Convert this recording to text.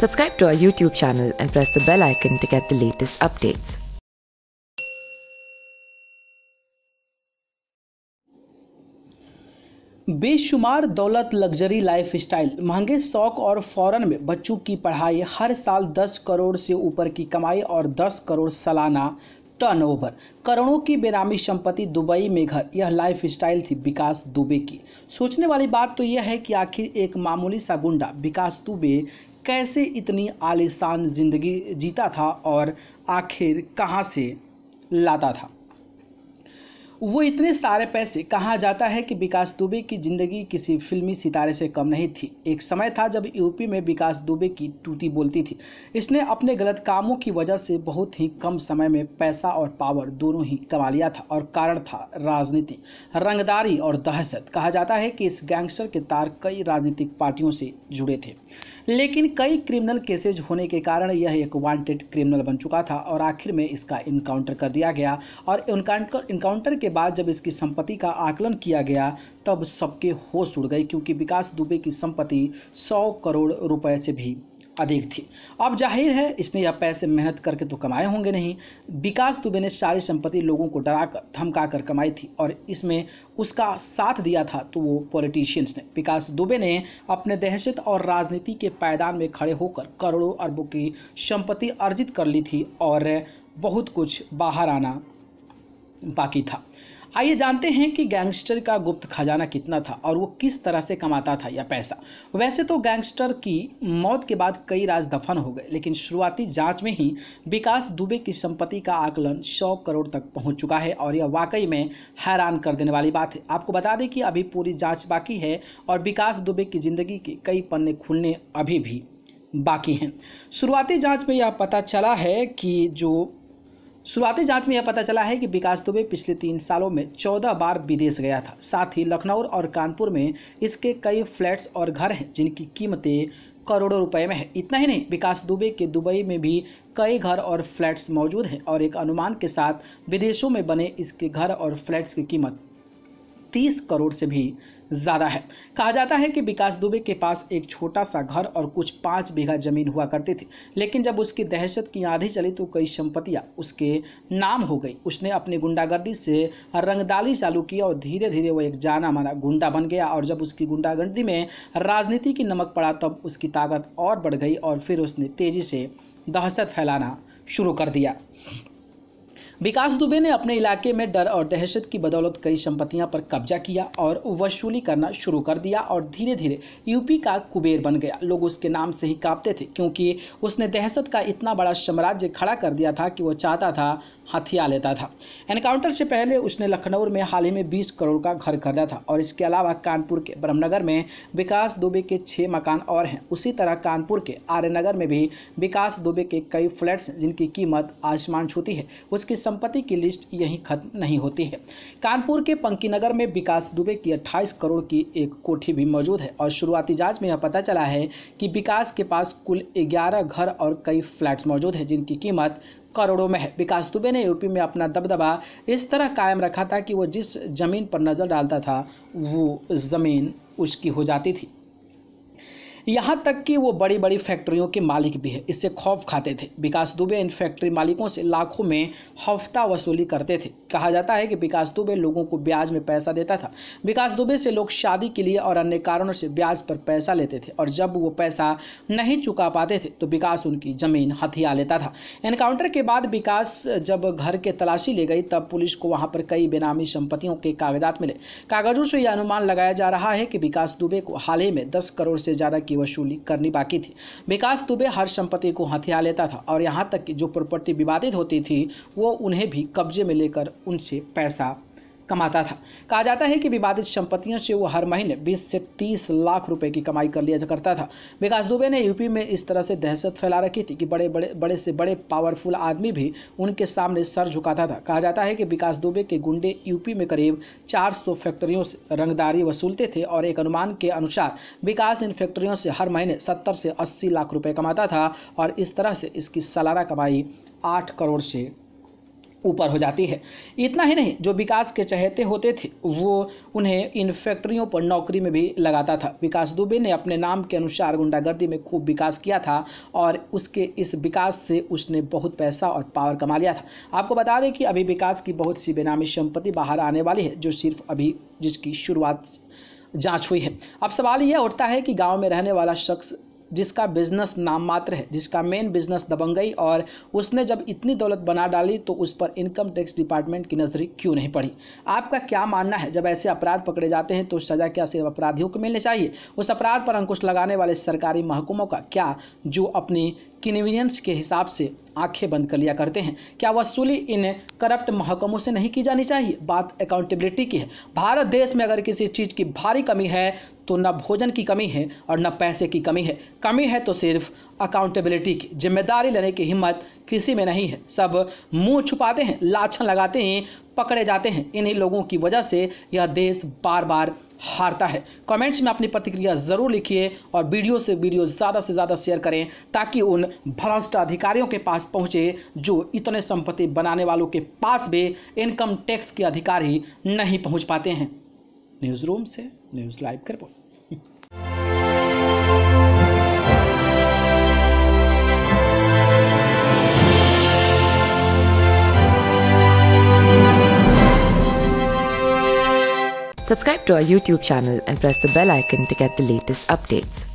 Subscribe to our YouTube channel and press the bell icon to get the latest updates. बेशुमार दौलत, luxury lifestyle, महंगे शौक और foreign में बच्चों की पढ़ाई, हर साल 10 करोड़ से ऊपर की कमाई और 10 करोड़ सालाना टर्नओवर, करोड़ों की बेनामी संपत्ति, दुबई में घर, यह लाइफस्टाइल थी विकास दुबे की। सोचने वाली बात तो यह है कि आखिर एक मामूली सा गुंडा विकास दुबे कैसे इतनी आलीशान जिंदगी जीता था और आखिर कहां से लाता था। वो इतने सारे पैसे कहाँ जाता है कि विकास दुबे की ज़िंदगी किसी फिल्मी सितारे से कम नहीं थी। एक समय था जब यूपी में विकास दुबे की टूटी बोलती थी। इसने अपने गलत कामों की वजह से बहुत ही कम समय में पैसा और पावर दोनों ही कमा लिया था और कारण था राजनीति, रंगदारी और दहशत। कहा जाता है कि इस गैंगस्टर के तार कई राजनीतिक पार्टियों से जुड़े थे, लेकिन कई क्रिमिनल केसेज होने के कारण यह एक वांटेड क्रिमिनल बन चुका था और आखिर में इसका इनकाउंटर कर दिया गया। और इनकाउंटर के बाद जब इसकी संपत्ति का आकलन किया गया तब सबके होश उड़ गए, क्योंकि विकास दुबे की संपत्ति 100 करोड़ रुपए से भी अधिक थी। अब जाहिर है इसने यह पैसे मेहनत करके तो कमाए होंगे नहीं। विकास दुबे ने सारी संपत्ति लोगों को डराकर धमकाकर कमाई थी और इसमें उसका साथ दिया था तो वो पॉलिटिशियंस ने। विकास दुबे ने अपने दहशत और राजनीति के पायदान में खड़े होकर करोड़ों अरबों की संपत्ति अर्जित कर ली थी और बहुत कुछ बाहर आना बाकी था। आइए जानते हैं कि गैंगस्टर का गुप्त खजाना कितना था और वो किस तरह से कमाता था यह पैसा। वैसे तो गैंगस्टर की मौत के बाद कई राज दफन हो गए, लेकिन शुरुआती जांच में ही विकास दुबे की संपत्ति का आकलन 100 करोड़ तक पहुंच चुका है और यह वाकई में हैरान कर देने वाली बात है। आपको बता दें कि अभी पूरी जाँच बाकी है और विकास दुबे की ज़िंदगी के कई पन्ने खुलने अभी भी बाकी हैं। शुरुआती जाँच में यह पता चला है कि विकास दुबे पिछले 3 सालों में 14 बार विदेश गया था। साथ ही लखनऊ और कानपुर में इसके कई फ्लैट्स और घर हैं जिनकी कीमतें करोड़ों रुपए में है। इतना ही नहीं, विकास दुबे के दुबई में भी कई घर और फ्लैट्स मौजूद हैं और एक अनुमान के साथ विदेशों में बने इसके घर और फ्लैट्स की कीमत 30 करोड़ से भी ज़्यादा है। कहा जाता है कि विकास दुबे के पास एक छोटा सा घर और कुछ 5 बीघा जमीन हुआ करती थी, लेकिन जब उसकी दहशत की आंधी चली तो कई संपत्तियां उसके नाम हो गई। उसने अपनी गुंडागर्दी से रंगदारी चालू की और धीरे धीरे वो एक जाना माना गुंडा बन गया और जब उसकी गुंडागर्दी में राजनीति की नमक पड़ा तब उसकी ताकत और बढ़ गई और फिर उसने तेजी से दहशत फैलाना शुरू कर दिया। विकास दुबे ने अपने इलाके में डर और दहशत की बदौलत कई संपत्तियां पर कब्जा किया और वसूली करना शुरू कर दिया और धीरे धीरे यूपी का कुबेर बन गया। लोग उसके नाम से ही कांपते थे, क्योंकि उसने दहशत का इतना बड़ा साम्राज्य खड़ा कर दिया था कि वो चाहता था हथिया लेता था। एनकाउंटर से पहले उसने लखनऊ में हाल ही में 20 करोड़ का घर खरीदा था और इसके अलावा कानपुर के ब्रह्मनगर में विकास दुबे के 6 मकान और हैं। उसी तरह कानपुर के आर्यनगर में भी विकास दुबे के कई फ्लैट्स जिनकी कीमत आसमान छूती है। उसकी संपत्ति की लिस्ट यहीं खत्म नहीं होती है। कानपुर के पंकीनगर में विकास दुबे की 28 करोड़ की एक कोठी भी मौजूद है और शुरुआती जांच में यह पता चला है कि विकास के पास कुल 11 घर और कई फ्लैट्स मौजूद हैं जिनकी कीमत करोड़ों में है। विकास दुबे ने यूपी में अपना दबदबा इस तरह कायम रखा था कि वो जिस जमीन पर नजर डालता था वो जमीन उसकी हो जाती थी। यहाँ तक कि वो बड़ी बड़ी फैक्ट्रियों के मालिक भी है, इससे खौफ खाते थे। विकास दुबे इन फैक्ट्री मालिकों से लाखों में हफ्ता वसूली करते थे। कहा जाता है कि विकास दुबे लोगों को ब्याज में पैसा देता था। विकास दुबे से लोग शादी के लिए और अन्य कारणों से ब्याज पर पैसा लेते थे और जब वो पैसा नहीं चुका पाते थे तो विकास उनकी जमीन हथिया लेता था। एनकाउंटर के बाद विकास जब घर के तलाशी ले गई तब पुलिस को वहाँ पर कई बेनामी संपत्तियों के कागजात मिले। कागजों से यह अनुमान लगाया जा रहा है कि विकास दुबे को हाल ही में 10 करोड़ से ज़्यादा की वसूली करनी बाकी थी। विकास दुबे हर संपत्ति को हथिया लेता था और यहां तक कि जो प्रॉपर्टी विवादित होती थी वो उन्हें भी कब्जे में लेकर उनसे पैसा कमाता था। कहा जाता है कि विवादित संपत्तियों से वो हर महीने 20 से 30 लाख रुपए की कमाई कर लिया करता था। विकास दुबे ने यूपी में इस तरह से दहशत फैला रखी थी कि बड़े से बड़े पावरफुल आदमी भी उनके सामने सर झुकाता था। कहा जाता है कि विकास दुबे के गुंडे यूपी में करीब 400 फैक्ट्रियों से रंगदारी वसूलते थे और एक अनुमान के अनुसार विकास इन फैक्ट्रियों से हर महीने 70 से 80 लाख रुपए कमाता था और इस तरह से इसकी सालाना कमाई 8 करोड़ से ऊपर हो जाती है। इतना ही नहीं, जो विकास के चहेते होते थे वो उन्हें इन फैक्ट्रियों पर नौकरी में भी लगाता था। विकास दुबे ने अपने नाम के अनुसार गुंडागर्दी में खूब विकास किया था और उसके इस विकास से उसने बहुत पैसा और पावर कमा लिया था। आपको बता दें कि अभी विकास की बहुत सी बेनामी संपत्ति बाहर आने वाली है, जो सिर्फ अभी जिसकी शुरुआत जांच हुई है। अब सवाल यह उठता है कि गांव में रहने वाला शख्स जिसका बिजनेस नाम मात्र है, जिसका मेन बिजनेस दबंगई, और उसने जब इतनी दौलत बना डाली तो उस पर इनकम टैक्स डिपार्टमेंट की नजर क्यों नहीं पड़ी? आपका क्या मानना है? जब ऐसे अपराध पकड़े जाते हैं तो सजा क्या सिर्फ अपराधियों को मिलनी चाहिए? उस अपराध पर अंकुश लगाने वाले सरकारी महकमों का क्या, जो अपनी कन्वीनियंस के हिसाब से आंखें बंद कर लिया करते हैं? क्या वसूली इन करप्ट महकमों से नहीं की जानी चाहिए? बात अकाउंटेबिलिटी की है। भारत देश में अगर किसी चीज़ की भारी कमी है तो न भोजन की कमी है और न पैसे की कमी है। कमी है तो सिर्फ अकाउंटेबिलिटी की। जिम्मेदारी लेने की हिम्मत किसी में नहीं है। सब मुंह छुपाते हैं, लाछन लगाते हैं, पकड़े जाते हैं। इन्हीं लोगों की वजह से यह देश बार बार हारता है। कमेंट्स में अपनी प्रतिक्रिया ज़रूर लिखिए और वीडियो से ज़्यादा से ज़्यादा शेयर करें ताकि उन भ्रष्ट अधिकारियों के पास पहुँचे जो इतने संपत्ति बनाने वालों के पास भी इनकम टैक्स के अधिकारी नहीं पहुँच पाते हैं। न्यूज़ रूम से न्यूज़ लाइव कर बोल। Subscribe to our YouTube channel and press the bell icon to get the latest updates.